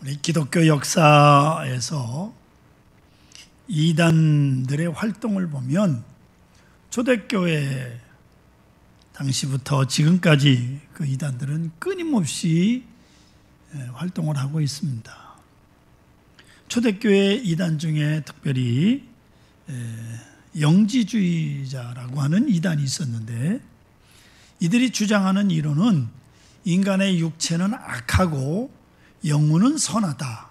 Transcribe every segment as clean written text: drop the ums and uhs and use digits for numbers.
우리 기독교 역사에서 이단들의 활동을 보면 초대교회 당시부터 지금까지 그 이단들은 끊임없이 활동을 하고 있습니다. 초대교회 이단 중에 특별히 영지주의자라고 하는 이단이 있었는데, 이들이 주장하는 이론은 인간의 육체는 악하고 영혼은 선하다.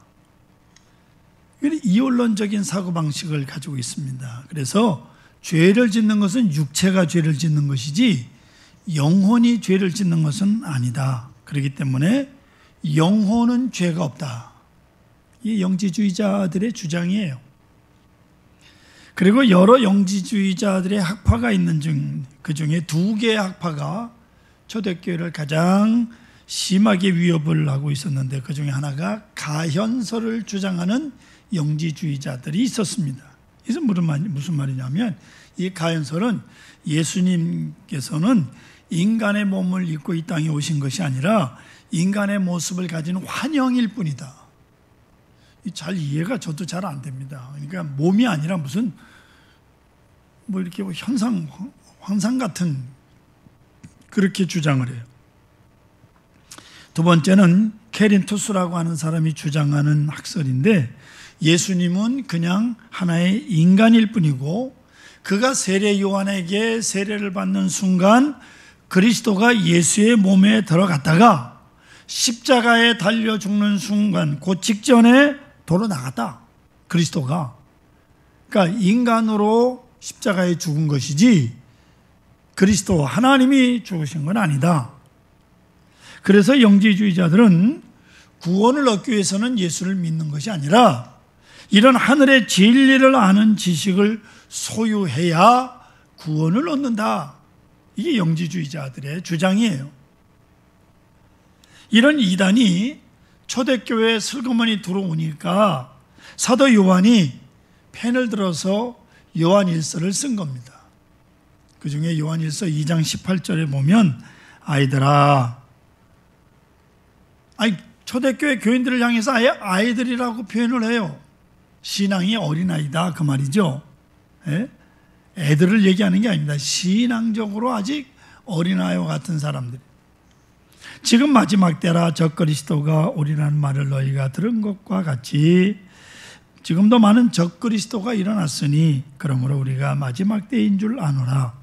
이원론적인 사고방식을 가지고 있습니다. 그래서 죄를 짓는 것은 육체가 죄를 짓는 것이지 영혼이 죄를 짓는 것은 아니다. 그렇기 때문에 영혼은 죄가 없다. 이 영지주의자들의 주장이에요. 그리고 여러 영지주의자들의 학파가 있는 그 중에 두 개의 학파가 초대교회를 가장 심하게 위협을 하고 있었는데, 그 중에 하나가 가현설을 주장하는 영지주의자들이 있었습니다. 이것은 무슨 말이냐면, 이 가현설은 예수님께서는 인간의 몸을 입고 이 땅에 오신 것이 아니라 인간의 모습을 가진 환영일 뿐이다. 잘 이해가 저도 잘 안 됩니다. 그러니까 몸이 아니라 무슨 이렇게 환상 같은 그렇게 주장을 해요. 두 번째는 케린투스라고 하는 사람이 주장하는 학설인데, 예수님은 그냥 하나의 인간일 뿐이고 그가 세례 요한에게 세례를 받는 순간 그리스도가 예수의 몸에 들어갔다가 십자가에 달려 죽는 순간 그 직전에 도로 나갔다. 그리스도가. 그러니까 인간으로 십자가에 죽은 것이지 그리스도 하나님이 죽으신 건 아니다. 그래서 영지주의자들은 구원을 얻기 위해서는 예수를 믿는 것이 아니라 이런 하늘의 진리를 아는 지식을 소유해야 구원을 얻는다. 이게 영지주의자들의 주장이에요. 이런 이단이 초대교회에 슬그머니 들어오니까 사도 요한이 펜을 들어서 요한일서를 쓴 겁니다. 그 중에 요한일서 2장 18절에 보면, 아이들아, 초대교회 교인들을 향해서 아예 아이들이라고 표현을 해요. 신앙이 어린아이다 그 말이죠. 애들을 얘기하는 게 아닙니다. 신앙적으로 아직 어린아이와 같은 사람들. 지금 마지막 때라 적 그리스도가 오리라는 말을 너희가 들은 것과 같이 지금도 많은 적 그리스도가 일어났으니 그러므로 우리가 마지막 때인 줄 아노라.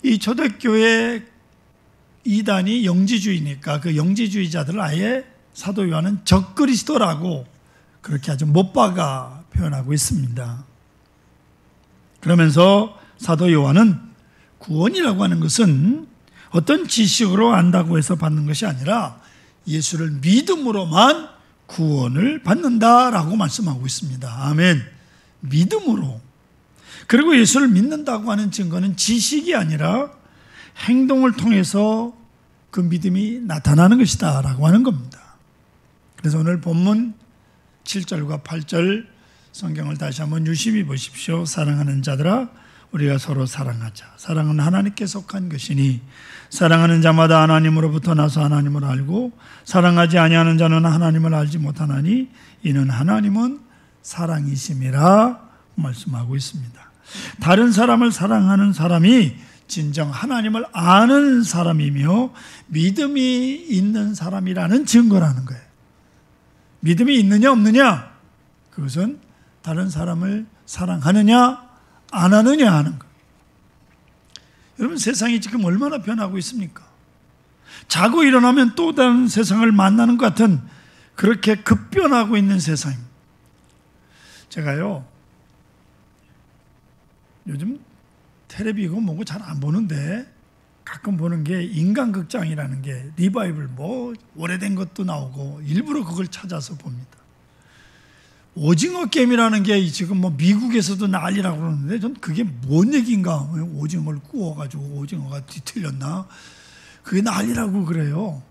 이 초대교회 이단이 영지주의니까 그 영지주의자들을 아예 사도 요한은 적 그리스도라고 그렇게 아주 못 박아 표현하고 있습니다. 그러면서 사도 요한은 구원이라고 하는 것은 어떤 지식으로 안다고 해서 받는 것이 아니라 예수를 믿음으로만 구원을 받는다라고 말씀하고 있습니다. 아멘. 믿음으로. 그리고 예수를 믿는다고 하는 증거는 지식이 아니라 행동을 통해서 그 믿음이 나타나는 것이다 라고 하는 겁니다. 그래서 오늘 본문 7절과 8절 성경을 다시 한번 유심히 보십시오. 사랑하는 자들아, 우리가 서로 사랑하자. 사랑은 하나님께 속한 것이니 사랑하는 자마다 하나님으로부터 나서 하나님을 알고 사랑하지 아니하는 자는 하나님을 알지 못하나니 이는 하나님은 사랑이심이라 말씀하고 있습니다. 다른 사람을 사랑하는 사람이 진정 하나님을 아는 사람이며 믿음이 있는 사람이라는 증거라는 거예요. 믿음이 있느냐 없느냐, 그것은 다른 사람을 사랑하느냐 안 하느냐 하는 거예요. 여러분, 세상이 지금 얼마나 변하고 있습니까? 자고 일어나면 또 다른 세상을 만나는 것 같은 그렇게 급변하고 있는 세상입니다. 제가요, 요즘 텔레비고 뭐고 잘 안 보는데 가끔 보는 게 인간극장이라는 게 리바이벌 오래된 것도 나오고 일부러 그걸 찾아서 봅니다. 오징어 게임이라는 게 지금 미국에서도 난리라고 그러는데 전 그게 뭔 얘기인가? 오징어를 구워가지고 오징어가 뒤틀렸나? 그게 난리라고 그래요.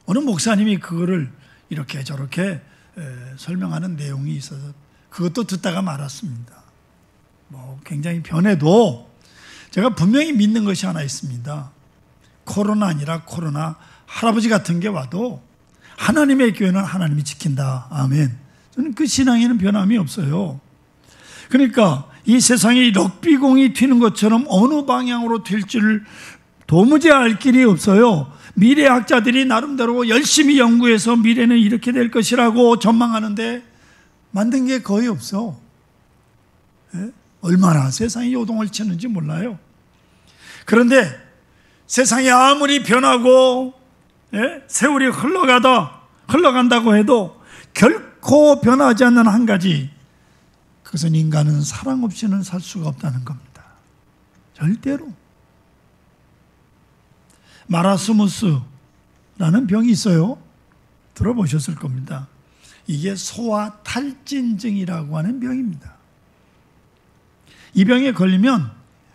어느 목사님이 그거를 이렇게 저렇게 설명하는 내용이 있어서 그것도 듣다가 말았습니다. 굉장히 변해도 제가 분명히 믿는 것이 하나 있습니다. 코로나 아니라 코로나 할아버지 같은 게 와도 하나님의 교회는 하나님이 지킨다. 아멘. 저는 그 신앙에는 변함이 없어요. 그러니까 이 세상이 럭비공이 튀는 것처럼 어느 방향으로 튈지를 도무지 알 길이 없어요. 미래학자들이 나름대로 열심히 연구해서 미래는 이렇게 될 것이라고 전망하는데 만든 게 거의 없어. 예? 얼마나 세상이 요동을 치는지 몰라요. 그런데 세상이 아무리 변하고 세월이 흘러간다고 해도 결코 변하지 않는 한 가지, 그것은 인간은 사랑 없이는 살 수가 없다는 겁니다. 절대로. 마라스무스라는 병이 있어요. 들어보셨을 겁니다. 이게 소아탈진증이라고 하는 병입니다. 이 병에 걸리면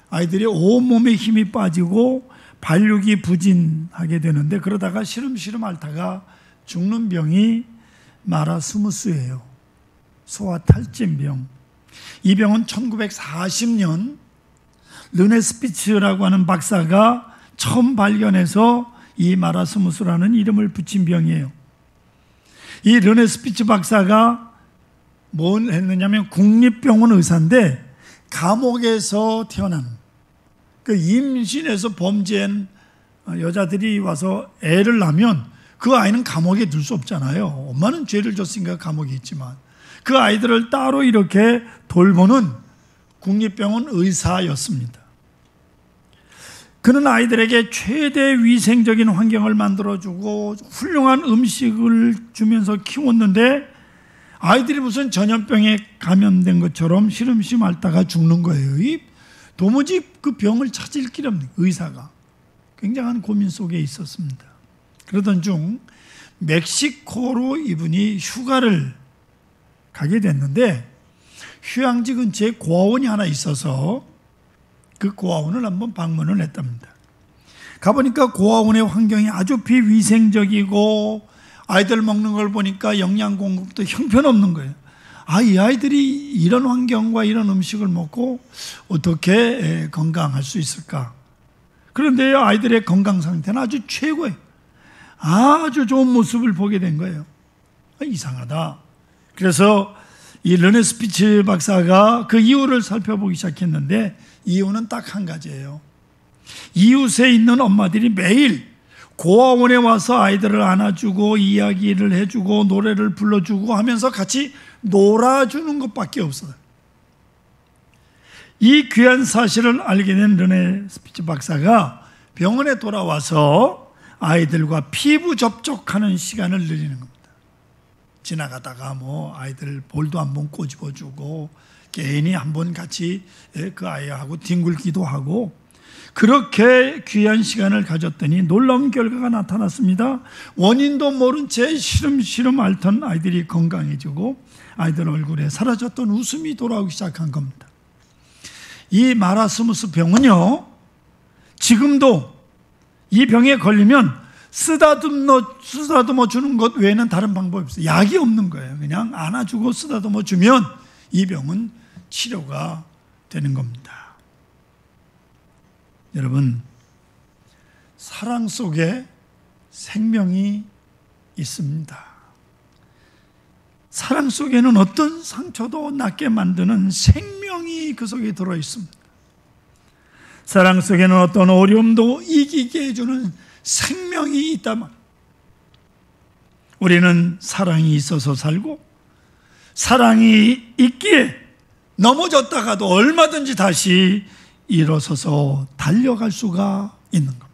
아이들이 온몸에 힘이 빠지고 발육이 부진하게 되는데, 그러다가 시름시름 앓다가 죽는 병이 마라스무스예요. 소아탈진병. 이 병은 1940년 르네스피츠라고 하는 박사가 처음 발견해서 이 마라스무스라는 이름을 붙인 병이에요. 이 르네스피츠 박사가 뭘 했느냐면 국립병원 의사인데 감옥에서 태어난, 그 임신해서 범죄한 여자들이 와서 애를 낳으면 그 아이는 감옥에 둘 수 없잖아요. 엄마는 죄를 졌으니까 감옥에 있지만 그 아이들을 따로 이렇게 돌보는 국립병원 의사였습니다. 그는 아이들에게 최대 위생적인 환경을 만들어주고 훌륭한 음식을 주면서 키웠는데 아이들이 무슨 전염병에 감염된 것처럼 시름시름 앓다가 죽는 거예요. 도무지 그 병을 찾을 길이 없는 의사가 굉장한 고민 속에 있었습니다. 그러던 중 멕시코로 이분이 휴가를 가게 됐는데 휴양지 근처에 고아원이 하나 있어서 그 고아원을 한번 방문을 했답니다. 가보니까 고아원의 환경이 아주 비위생적이고 아이들 먹는 걸 보니까 영양 공급도 형편없는 거예요. 이 아이들이 이런 환경과 이런 음식을 먹고 어떻게 건강할 수 있을까? 그런데 아이들의 건강 상태는 아주 최고예요. 아주 좋은 모습을 보게 된 거예요. 이상하다. 그래서 이 르네스피츠 박사가 그 이유를 살펴보기 시작했는데 이유는 딱 한 가지예요. 이웃에 있는 엄마들이 매일 고아원에 와서 아이들을 안아주고 이야기를 해주고 노래를 불러주고 하면서 같이 놀아주는 것밖에 없어요. 이 귀한 사실을 알게 된 르네스피츠 박사가 병원에 돌아와서 아이들과 피부 접촉하는 시간을 늘리는 겁니다. 지나가다가 아이들 볼도 한번 꼬집어주고 개인이 한번 같이 그 아이하고 뒹굴기도 하고, 그렇게 귀한 시간을 가졌더니 놀라운 결과가 나타났습니다. 원인도 모른 채 시름시름 앓던 아이들이 건강해지고 아이들 얼굴에 사라졌던 웃음이 돌아오기 시작한 겁니다. 이 마라스무스 병은요, 지금도 이 병에 걸리면 쓰다듬어 주는 것 외에는 다른 방법이 없어요. 약이 없는 거예요. 그냥 안아주고 쓰다듬어 주면 이 병은 치료가 되는 겁니다. 여러분, 사랑 속에 생명이 있습니다. 사랑 속에는 어떤 상처도 낫게 만드는 생명이 그 속에 들어 있습니다. 사랑 속에는 어떤 어려움도 이기게 해주는 생명이 있다면 우리는 사랑이 있어서 살고, 사랑이 있기에 넘어졌다가도 얼마든지 다시 일어서서 달려갈 수가 있는 겁니다.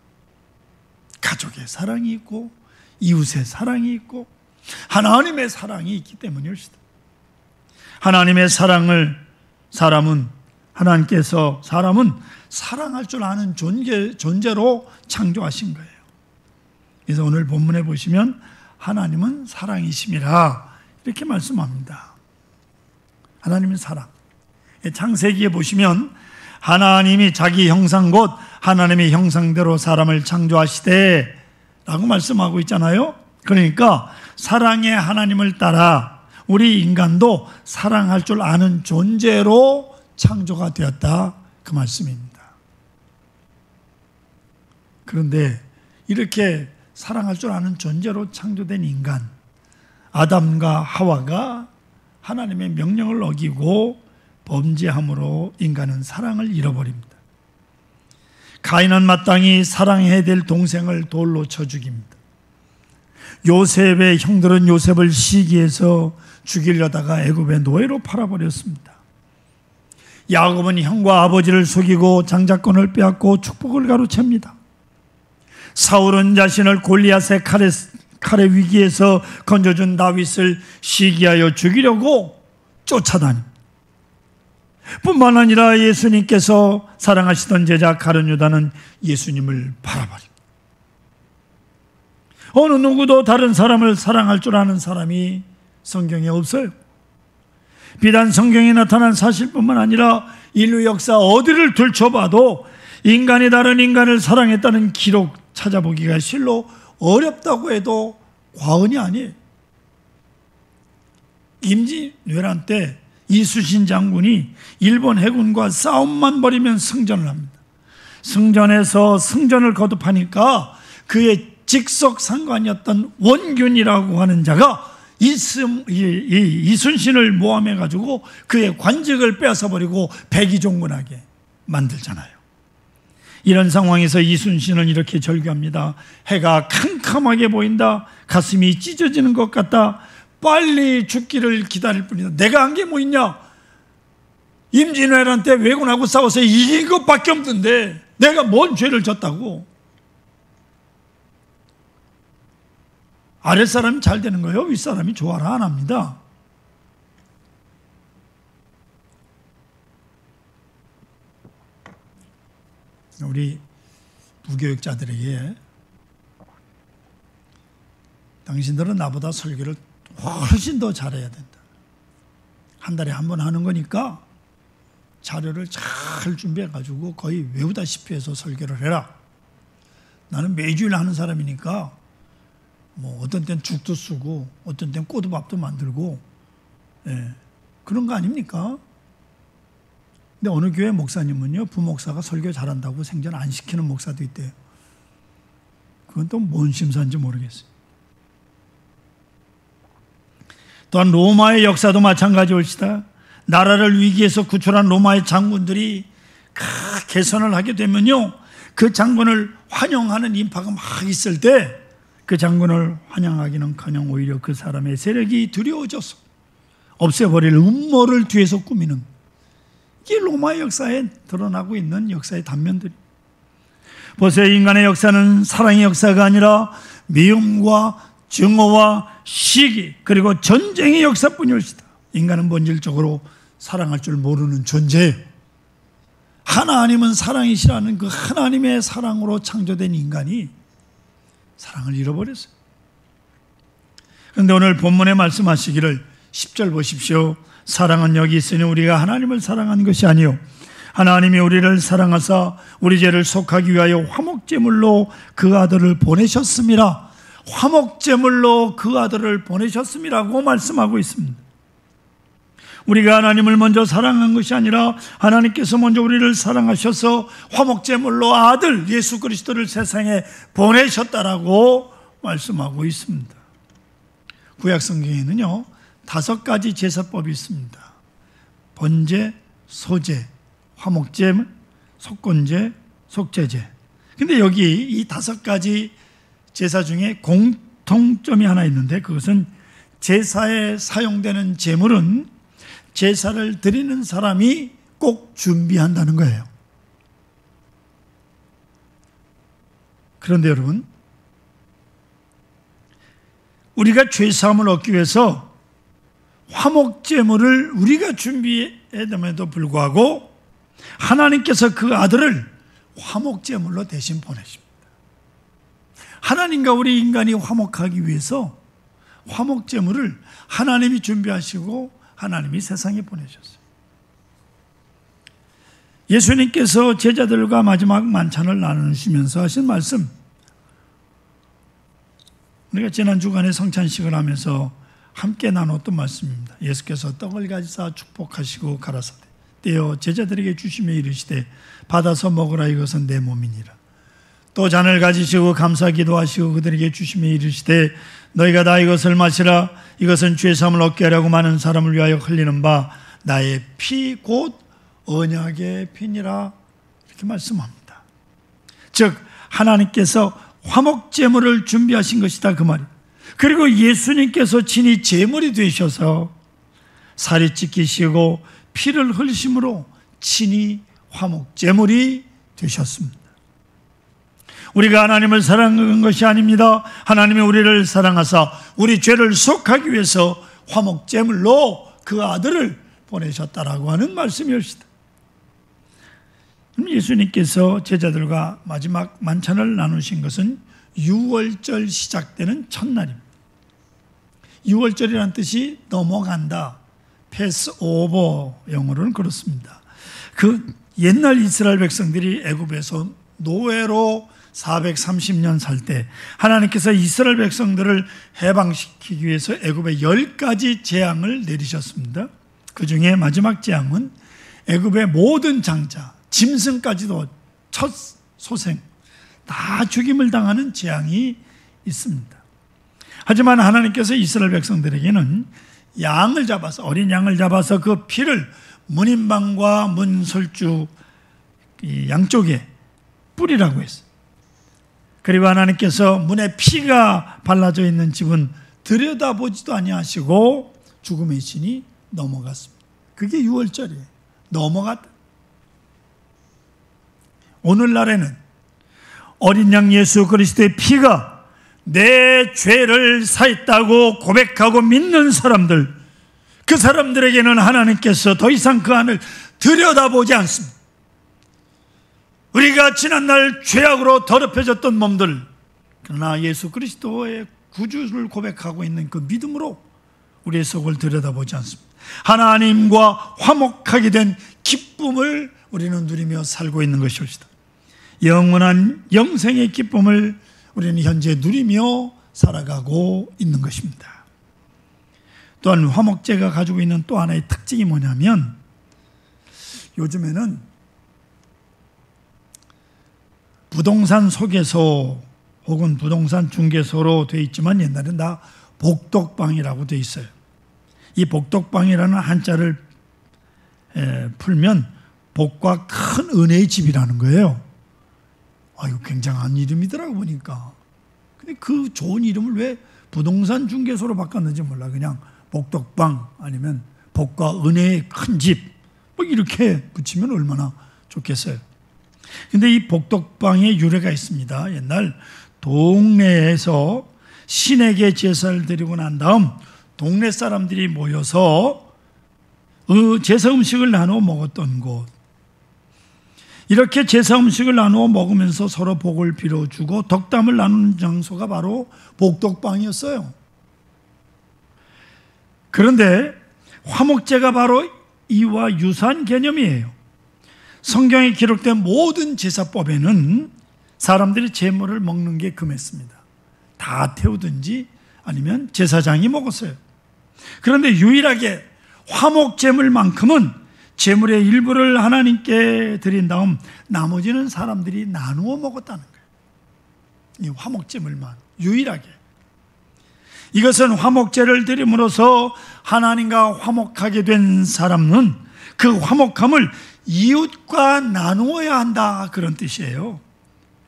가족의 사랑이 있고 이웃의 사랑이 있고 하나님의 사랑이 있기 때문이었습니다. 하나님의 사랑을 하나님께서 사람은 사랑할 줄 아는 존재로 창조하신 거예요. 그래서 오늘 본문에 보시면 하나님은 사랑이심이라 이렇게 말씀합니다. 하나님은 사랑. 창세기에 보시면 하나님이 자기 형상 곧 하나님의 형상대로 사람을 창조하시되 라고 말씀하고 있잖아요. 그러니까 사랑의 하나님을 따라 우리 인간도 사랑할 줄 아는 존재로 창조가 되었다, 그 말씀입니다. 그런데 이렇게 사랑할 줄 아는 존재로 창조된 인간 아담과 하와가 하나님의 명령을 어기고 범죄함으로 인간은 사랑을 잃어버립니다. 가인은 마땅히 사랑해야 될 동생을 돌로 쳐 죽입니다. 요셉의 형들은 요셉을 시기해서 죽이려다가 애굽의 노예로 팔아버렸습니다. 야곱은 형과 아버지를 속이고 장자권을 빼앗고 축복을 가로챕니다. 사울은 자신을 골리앗의 칼의 위기에서 건져준 다윗을 시기하여 죽이려고 쫓아다닙니다. 뿐만 아니라 예수님께서 사랑하시던 제자 가룟 유다는 예수님을 팔아버립니다. 어느 누구도 다른 사람을 사랑할 줄 아는 사람이 성경에 없어요. 비단 성경에 나타난 사실뿐만 아니라 인류 역사 어디를 들춰봐도 인간이 다른 인간을 사랑했다는 기록 찾아보기가 실로 어렵다고 해도 과언이 아니에요. 임진왜란 때 이순신 장군이 일본 해군과 싸움만 벌이면 승전을 합니다. 승전에서 승전을 거듭하니까 그의 직속 상관이었던 원균이라고 하는 자가 이순신을 모함해가지고 그의 관직을 빼앗아버리고 백의종군하게 만들잖아요. 이런 상황에서 이순신은 이렇게 절규합니다. 해가 캄캄하게 보인다. 가슴이 찢어지는 것 같다. 빨리 죽기를 기다릴 뿐이다. 내가 한 게 뭐 있냐? 임진왜란 때 왜군하고 싸워서 이긴 것밖에 없던데 내가 뭔 죄를 졌다고? 아랫사람이 잘 되는 거예요? 윗사람이 좋아라 안 합니다. 우리 부교육자들에게 당신들은 나보다 설교를 훨씬 더 잘해야 된다. 한 달에 한 번 하는 거니까 자료를 잘 준비해가지고 거의 외우다시피 해서 설교를 해라. 나는 매주일 하는 사람이니까 뭐 어떤 땐 죽도 쓰고 어떤 땐 꼬두밥도 만들고 그런 거 아닙니까? 근데 어느 교회 목사님은요 부목사가 설교 잘한다고 생전 안 시키는 목사도 있대요. 그건 또 뭔 심사인지 모르겠어요. 또한 로마의 역사도 마찬가지일시다. 나라를 위기에서 구출한 로마의 장군들이 개선을 하게 되면요 그 장군을 환영하는 인파가 막 있을 때 그 장군을 환영하기는커녕 오히려 그 사람의 세력이 두려워져서 없애버릴 음모를 뒤에서 꾸미는 이게 로마의 역사에 드러나고 있는 역사의 단면들이. 보세요. 인간의 역사는 사랑의 역사가 아니라 미움과 증오와 시기 그리고 전쟁의 역사뿐일시다. 인간은 본질적으로 사랑할 줄 모르는 존재예요. 하나님은 사랑이시라는 그 하나님의 사랑으로 창조된 인간이 사랑을 잃어버렸어요. 그런데 오늘 본문에 말씀하시기를 10절 보십시오. 사랑은 여기 있으니 우리가 하나님을 사랑한 것이 아니요 하나님이 우리를 사랑하사 우리 죄를 속하기 위하여 화목제물로 그 아들을 보내셨음이라. 화목제물로 그 아들을 보내셨음이라고 말씀하고 있습니다. 우리가 하나님을 먼저 사랑한 것이 아니라 하나님께서 먼저 우리를 사랑하셔서 화목제물로 아들 예수 그리스도를 세상에 보내셨다라고 말씀하고 있습니다. 구약성경에는요 5가지 제사법이 있습니다. 번제, 소제, 화목제, 속건제, 속죄제. 근데 여기 이 5가지 제사 중에 공통점이 하나 있는데 그것은 제사에 사용되는 제물은 제사를 드리는 사람이 꼭 준비한다는 거예요. 그런데 여러분, 우리가 죄사함을 얻기 위해서 화목제물을 우리가 준비해야 됨에도 불구하고 하나님께서 그 아들을 화목제물로 대신 보내십니다. 하나님과 우리 인간이 화목하기 위해서 화목제물을 하나님이 준비하시고 하나님이 세상에 보내셨어요. 예수님께서 제자들과 마지막 만찬을 나누시면서 하신 말씀, 우리가 지난 주간에 성찬식을 하면서 함께 나눴던 말씀입니다. 예수께서 떡을 가지사 축복하시고 가라사대 떼어 제자들에게 주시며 이르시되 받아서 먹으라 이것은 내 몸이니라. 또 잔을 가지시고 감사 기도하시고 그들에게 주시며 이르시되 너희가 다 이것을 마시라. 이것은 죄 사함을 얻게 하려고 많은 사람을 위하여 흘리는 바 나의 피 곧 언약의 피니라. 이렇게 말씀합니다. 즉 하나님께서 화목제물을 준비하신 것이다 그 말이에요. 그리고 예수님께서 친히 제물이 되셔서 살이 찢기시고 피를 흘리심으로 친히 화목제물이 되셨습니다. 우리가 하나님을 사랑한 것이 아닙니다. 하나님이 우리를 사랑하사 우리 죄를 속하기 위해서 화목제물로 그 아들을 보내셨다라고 하는 말씀이었습니다. 예수님께서 제자들과 마지막 만찬을 나누신 것은 유월절 시작되는 첫날입니다. 유월절이라는 뜻이 넘어간다, 패스오버, 영어로는 그렇습니다. 그 옛날 이스라엘 백성들이 애굽에서 노예로 430년 살 때 하나님께서 이스라엘 백성들을 해방시키기 위해서 애굽에 10가지 재앙을 내리셨습니다. 그 중에 마지막 재앙은 애굽의 모든 장자, 짐승까지도 첫 소생 다 죽임을 당하는 재앙이 있습니다. 하지만 하나님께서 이스라엘 백성들에게는 양을 잡아서, 어린 양을 잡아서 그 피를 문인방과 문설주 양쪽에 뿌리라고 했어요. 그리고 하나님께서 문에 피가 발라져 있는 집은 들여다보지도 아니하시고 죽음의 신이 넘어갔습니다. 그게 유월절이에요. 넘어갔다. 오늘날에는 어린 양 예수 그리스도의 피가 내 죄를 사했다고 고백하고 믿는 사람들, 그 사람들에게는 하나님께서 더 이상 그 안을 들여다보지 않습니다. 우리가 지난날 죄악으로 더럽혀졌던 몸들, 그러나 예수 그리스도의 구주를 고백하고 있는 그 믿음으로 우리의 속을 들여다보지 않습니다. 하나님과 화목하게 된 기쁨을 우리는 누리며 살고 있는 것입니다. 영원한 영생의 기쁨을 우리는 현재 누리며 살아가고 있는 것입니다. 또한 화목제가 가지고 있는 또 하나의 특징이 뭐냐면, 요즘에는 부동산 소개소 혹은 부동산 중개소로 되어 있지만 옛날엔 다 복덕방이라고 되어 있어요. 이 복덕방이라는 한자를 풀면 복과 큰 은혜의 집이라는 거예요. 아유, 굉장한 이름이더라고 보니까. 근데 그 좋은 이름을 왜 부동산 중개소로 바꿨는지 몰라. 그냥 복덕방 아니면 복과 은혜의 큰 집, 뭐 이렇게 붙이면 얼마나 좋겠어요. 근데 이 복덕방의 유래가 있습니다. 옛날 동네에서 신에게 제사를 드리고 난 다음 동네 사람들이 모여서 제사 음식을 나누어 먹었던 곳, 이렇게 제사 음식을 나누어 먹으면서 서로 복을 빌어주고 덕담을 나누는 장소가 바로 복덕방이었어요. 그런데 화목제가 바로 이와 유사한 개념이에요. 성경에 기록된 모든 제사법에는 사람들이 제물을 먹는 게 금했습니다. 다 태우든지 아니면 제사장이 먹었어요. 그런데 유일하게 화목제물만큼은 제물의 일부를 하나님께 드린 다음 나머지는 사람들이 나누어 먹었다는 거예요. 이 화목제물만 유일하게. 이것은 화목제를 드림으로써 하나님과 화목하게 된 사람은 그 화목함을 이웃과 나누어야 한다, 그런 뜻이에요.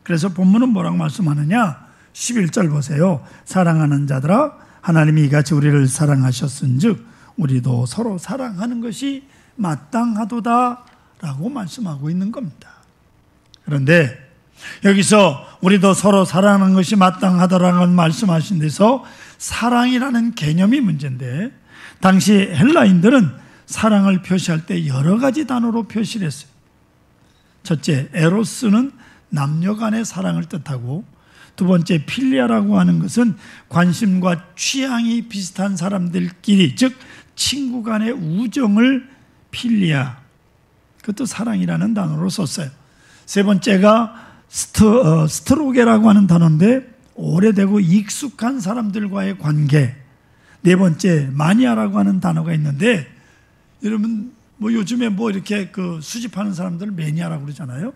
그래서 본문은 뭐라고 말씀하느냐? 11절 보세요. 사랑하는 자들아, 하나님이 이같이 우리를 사랑하셨은즉 우리도 서로 사랑하는 것이 마땅하도다 라고 말씀하고 있는 겁니다. 그런데 여기서 우리도 서로 사랑하는 것이 마땅하다라고 말씀하신 데서 사랑이라는 개념이 문제인데, 당시 헬라인들은 사랑을 표시할 때 여러 가지 단어로 표시를 했어요. 첫째, 에로스는 남녀 간의 사랑을 뜻하고, 두 번째, 필리아라고 하는 것은 관심과 취향이 비슷한 사람들끼리, 즉 친구 간의 우정을 필리아, 그것도 사랑이라는 단어로 썼어요. 세 번째가 스트로게라고 하는 단어인데 오래되고 익숙한 사람들과의 관계. 네 번째, 마니아라고 하는 단어가 있는데, 여러분 뭐 요즘에 뭐 이렇게 그 수집하는 사람들 매니아라고 그러잖아요.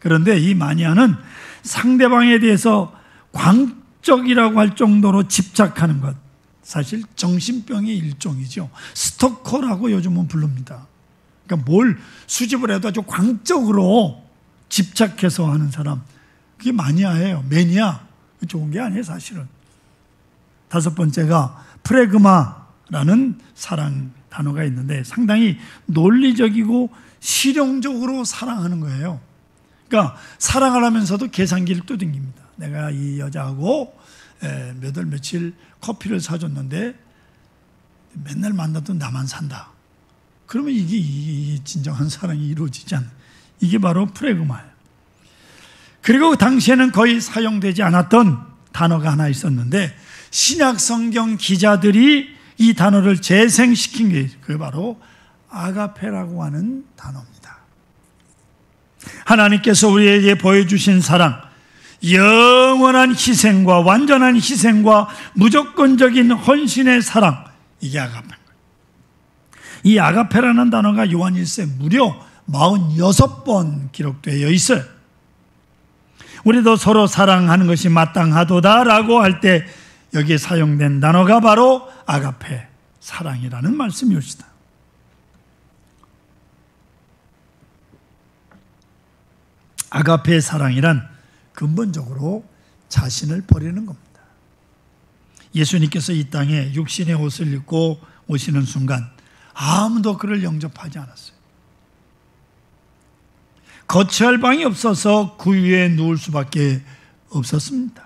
그런데 이 마니아는 상대방에 대해서 광적이라고 할 정도로 집착하는 것, 사실 정신병의 일종이죠. 스토커라고 요즘은 부릅니다. 그러니까 뭘 수집을 해도 아주 광적으로 집착해서 하는 사람, 그게 마니아예요. 매니아. 좋은 게 아니에요, 사실은. 다섯 번째가 프레그마라는 사랑 단어가 있는데 상당히 논리적이고 실용적으로 사랑하는 거예요. 그러니까 사랑을 하면서도 계산기를 두둥깁니다. 내가 이 여자하고 몇 월 며칠 커피를 사줬는데 맨날 만나도 나만 산다. 그러면 이게 진정한 사랑이 이루어지지 않아요. 이게 바로 프레그마예요. 그리고 당시에는 거의 사용되지 않았던 단어가 하나 있었는데 신약 성경 기자들이 이 단어를 재생시킨 게 그게 바로 아가페라고 하는 단어입니다. 하나님께서 우리에게 보여주신 사랑, 영원한 희생과 완전한 희생과 무조건적인 헌신의 사랑, 이게 아가페입니다. 이 아가페라는 단어가 요한 1세 무려 46번 기록되어 있어요. 우리도 서로 사랑하는 것이 마땅하도다라고 할 때 여기에 사용된 단어가 바로 아가페, 사랑이라는 말씀이옵니다. 아가페 사랑이란 근본적으로 자신을 버리는 겁니다. 예수님께서 이 땅에 육신의 옷을 입고 오시는 순간 아무도 그를 영접하지 않았어요. 거처할 방이 없어서 구유에 누울 수밖에 없었습니다.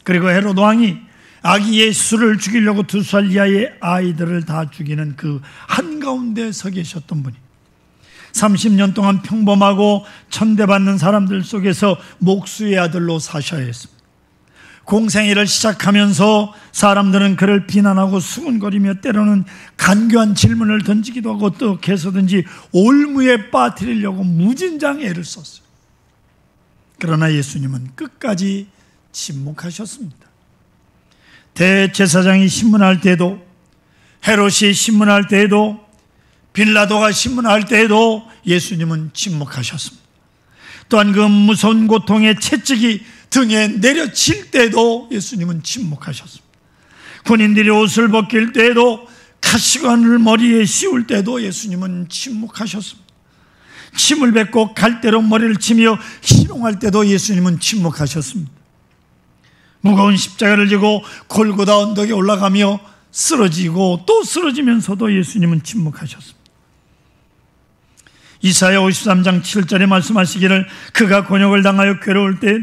그리고 헤롯 왕이 아기 예수를 죽이려고 2살 이하의 아이들을 다 죽이는 그 한가운데 서 계셨던 분이 30년 동안 평범하고 천대받는 사람들 속에서 목수의 아들로 사셔야 했습니다. 공생애를 시작하면서 사람들은 그를 비난하고 수군거리며 때로는 간교한 질문을 던지기도 하고 또 개서든지 올무에 빠뜨리려고 무진장 애를 썼어요. 그러나 예수님은 끝까지 침묵하셨습니다. 대제사장이 신문할 때에도, 헤롯이 신문할 때에도, 빌라도가 신문할 때에도 예수님은 침묵하셨습니다. 또한 그 무서운 고통의 채찍이 등에 내려칠 때에도 예수님은 침묵하셨습니다. 군인들이 옷을 벗길 때에도, 가시관을 머리에 씌울 때에도 예수님은 침묵하셨습니다. 침을 뱉고 갈대로 머리를 치며 희롱할 때도 예수님은 침묵하셨습니다. 무거운 십자가를 지고 골고다 언덕에 올라가며 쓰러지고 또 쓰러지면서도 예수님은 침묵하셨습니다. 이사야 53장 7절에 말씀하시기를 그가 곤욕을 당하여 괴로울 때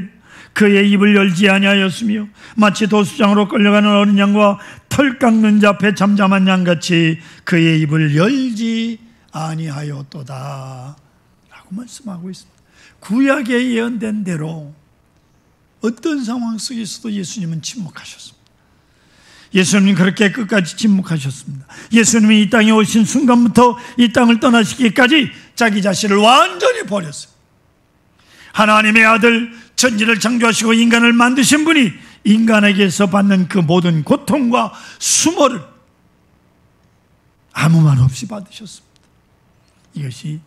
그의 입을 열지 아니하였으며 마치 도수장으로 끌려가는 어린 양과 털 깎는 자 앞에 잠잠한 양같이 그의 입을 열지 아니하였도다 라고 말씀하고 있습니다. 구약에 예언된 대로 어떤 상황 속에서도 예수님은 침묵하셨습니다. 예수님은 그렇게 끝까지 침묵하셨습니다. 예수님이 이 땅에 오신 순간부터 이 땅을 떠나시기까지 자기 자신을 완전히 버렸어요. 하나님의 아들, 천지를 창조하시고 인간을 만드신 분이 인간에게서 받는 그 모든 고통과 수모를 아무 말 없이 받으셨습니다. 이것이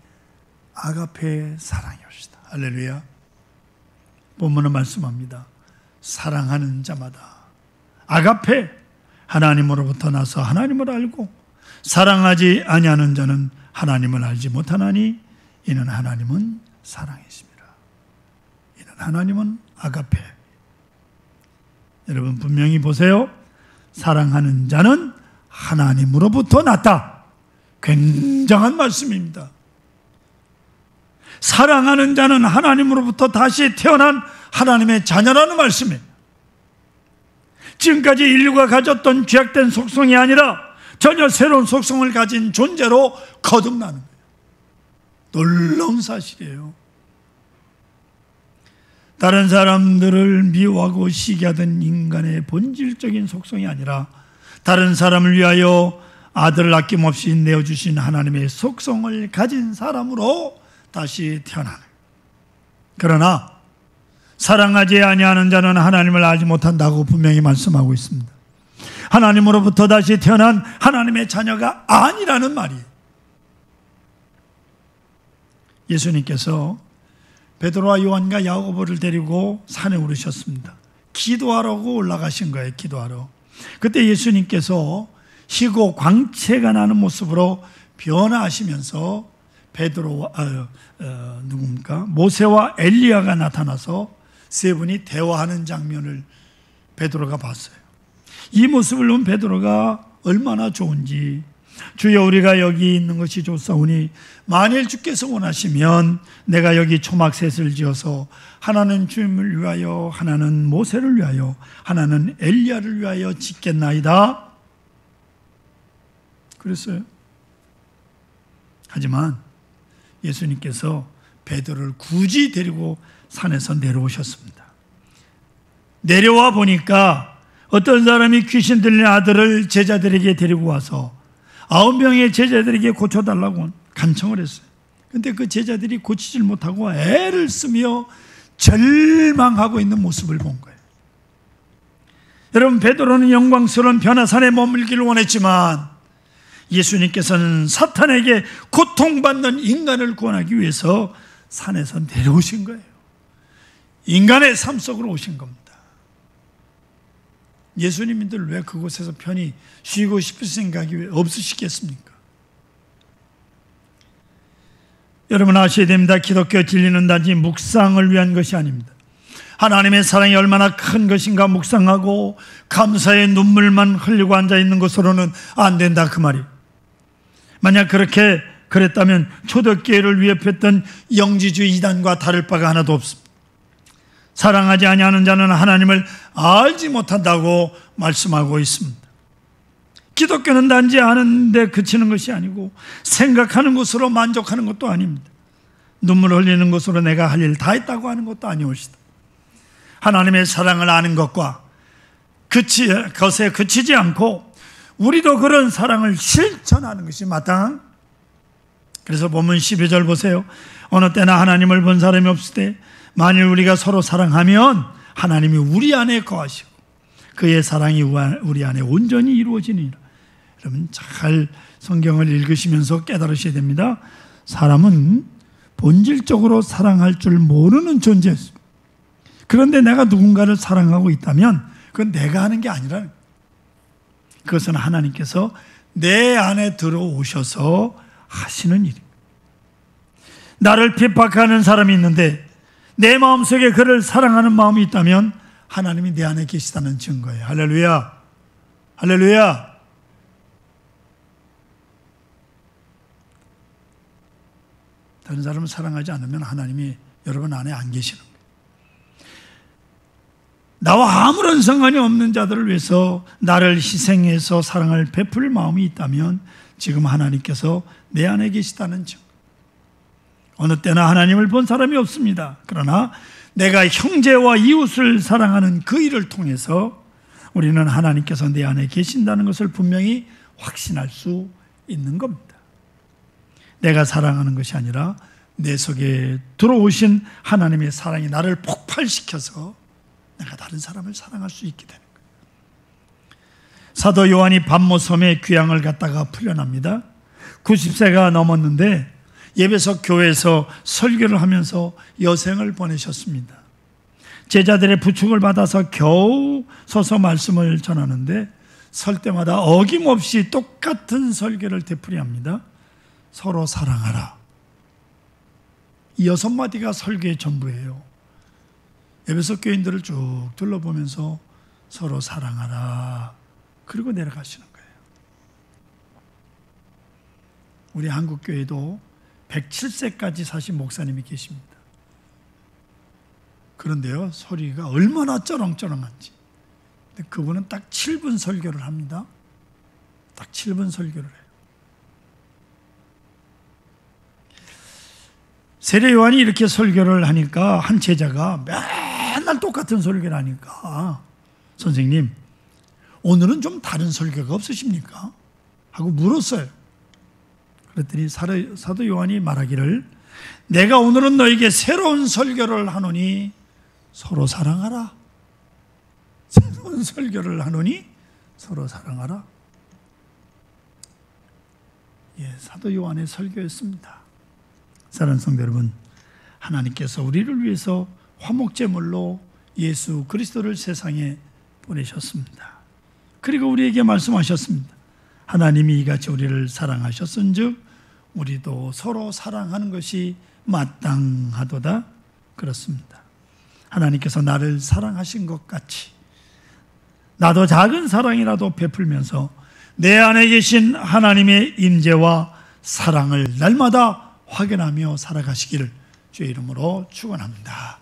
아가페의 사랑이었습니다. 할렐루야. 본문은 말씀합니다. 사랑하는 자마다 아가페, 하나님으로부터 나서 하나님을 알고 사랑하지 아니하는 자는 하나님을 알지 못하나니 이는 하나님은 사랑이십니다. 이는 하나님은 아가페. 여러분 분명히 보세요. 사랑하는 자는 하나님으로부터 났다. 굉장한 말씀입니다. 사랑하는 자는 하나님으로부터 다시 태어난 하나님의 자녀라는 말씀이에요. 지금까지 인류가 가졌던 죄악된 속성이 아니라 전혀 새로운 속성을 가진 존재로 거듭나는 거예요. 놀라운 사실이에요. 다른 사람들을 미워하고 시기하던 인간의 본질적인 속성이 아니라 다른 사람을 위하여 아들을 아낌없이 내어주신 하나님의 속성을 가진 사람으로 다시 태어나는. 그러나 사랑하지 아니하는 자는 하나님을 알지 못한다고 분명히 말씀하고 있습니다. 하나님으로부터 다시 태어난 하나님의 자녀가 아니라는 말이에요. 예수님께서 베드로와 요한과 야고보를 데리고 산에 오르셨습니다. 기도하라고 올라가신 거예요. 기도하러. 그때 예수님께서 희고 광채가 나는 모습으로 변화하시면서 베드로와 누굽니까? 모세와 엘리야가 나타나서 세 분이 대화하는 장면을 베드로가 봤어요. 이 모습을 본 베드로가 얼마나 좋은지, 주여 우리가 여기 있는 것이 좋사오니 만일 주께서 원하시면 내가 여기 초막셋을 지어서 하나는 주님을 위하여, 하나는 모세를 위하여, 하나는 엘리야를 위하여 짓겠나이다. 그랬어요. 하지만 예수님께서 베드로를 굳이 데리고 산에서 내려오셨습니다. 내려와 보니까 어떤 사람이 귀신 들린 아들을 제자들에게 데리고 와서 9명의 제자들에게 고쳐달라고 간청을 했어요. 그런데 그 제자들이 고치질 못하고 애를 쓰며 절망하고 있는 모습을 본 거예요. 여러분, 베드로는 영광스러운 변화산에 머물기를 원했지만 예수님께서는 사탄에게 고통받는 인간을 구원하기 위해서 산에서 내려오신 거예요. 인간의 삶 속으로 오신 겁니다. 예수님들 왜 그곳에서 편히 쉬고 싶을 생각이 왜 없으시겠습니까? 여러분 아셔야 됩니다. 기독교 진리는 단지 묵상을 위한 것이 아닙니다. 하나님의 사랑이 얼마나 큰 것인가 묵상하고 감사의 눈물만 흘리고 앉아있는 것으로는 안 된다, 그 말이에요. 만약 그렇게 그랬다면 초대교회를 위협했던 영지주의 이단과 다를 바가 하나도 없습니다. 사랑하지 아니하는 자는 하나님을 알지 못한다고 말씀하고 있습니다. 기독교는 단지 아는 데 그치는 것이 아니고 생각하는 것으로 만족하는 것도 아닙니다. 눈물 흘리는 것으로 내가 할 일 다 했다고 하는 것도 아니올시다. 하나님의 사랑을 아는 것과 것에 그치지 않고 우리도 그런 사랑을 실천하는 것이 마땅한. 그래서 본문 12절 보세요. 어느 때나 하나님을 본 사람이 없을 때 만일 우리가 서로 사랑하면 하나님이 우리 안에 거하시고 그의 사랑이 우리 안에 온전히 이루어지니라. 여러분 잘 성경을 읽으시면서 깨달으셔야 됩니다. 사람은 본질적으로 사랑할 줄 모르는 존재였습니다. 그런데 내가 누군가를 사랑하고 있다면 그건 내가 하는 게 아니라 그것은 하나님께서 내 안에 들어오셔서 하시는 일입니다. 나를 핍박하는 사람이 있는데 내 마음속에 그를 사랑하는 마음이 있다면 하나님이 내 안에 계시다는 증거예요. 할렐루야. 할렐루야. 다른 사람을 사랑하지 않으면 하나님이 여러분 안에 안 계시는 거예요. 나와 아무런 상관이 없는 자들을 위해서 나를 희생해서 사랑을 베풀 마음이 있다면 지금 하나님께서 내 안에 계시다는 증거. 어느 때나 하나님을 본 사람이 없습니다. 그러나 내가 형제와 이웃을 사랑하는 그 일을 통해서 우리는 하나님께서 내 안에 계신다는 것을 분명히 확신할 수 있는 겁니다. 내가 사랑하는 것이 아니라 내 속에 들어오신 하나님의 사랑이 나를 폭발시켜서 내가 다른 사람을 사랑할 수 있게 되는 거예요. 사도 요한이 밤모섬에 귀향을 갔다가 풀려납니다. 90세가 넘었는데 예배석 교회에서 설교를 하면서 여생을 보내셨습니다. 제자들의 부축을 받아서 겨우 서서 말씀을 전하는데 설 때마다 어김없이 똑같은 설교를 되풀이합니다. 서로 사랑하라. 이 6마디가 설교의 전부예요. 에베소 교인들을 쭉 둘러보면서 서로 사랑하라. 그리고 내려가시는 거예요. 우리 한국교회도 107세까지 사신 목사님이 계십니다. 그런데요, 소리가 얼마나 쩌렁쩌렁한지. 근데 그분은 딱 7분 설교를 합니다. 딱 7분 설교를 해요. 세례 요한이 이렇게 설교를 하니까 한 제자가 맨날 똑같은 설교를 하니까 선생님, 오늘은 좀 다른 설교가 없으십니까? 하고 물었어요. 그랬더니 사도 요한이 말하기를 내가 오늘은 너에게 새로운 설교를 하노니 서로 사랑하라. 새로운 설교를 하노니 서로 사랑하라. 예, 사도 요한의 설교였습니다. 사랑하는 성도 여러분, 하나님께서 우리를 위해서 화목제물로 예수 그리스도를 세상에 보내셨습니다. 그리고 우리에게 말씀하셨습니다. 하나님이 이같이 우리를 사랑하셨은즉 우리도 서로 사랑하는 것이 마땅하도다. 그렇습니다. 하나님께서 나를 사랑하신 것 같이 나도 작은 사랑이라도 베풀면서 내 안에 계신 하나님의 임재와 사랑을 날마다 확인하며 살아가시기를 주의 이름으로 축원합니다.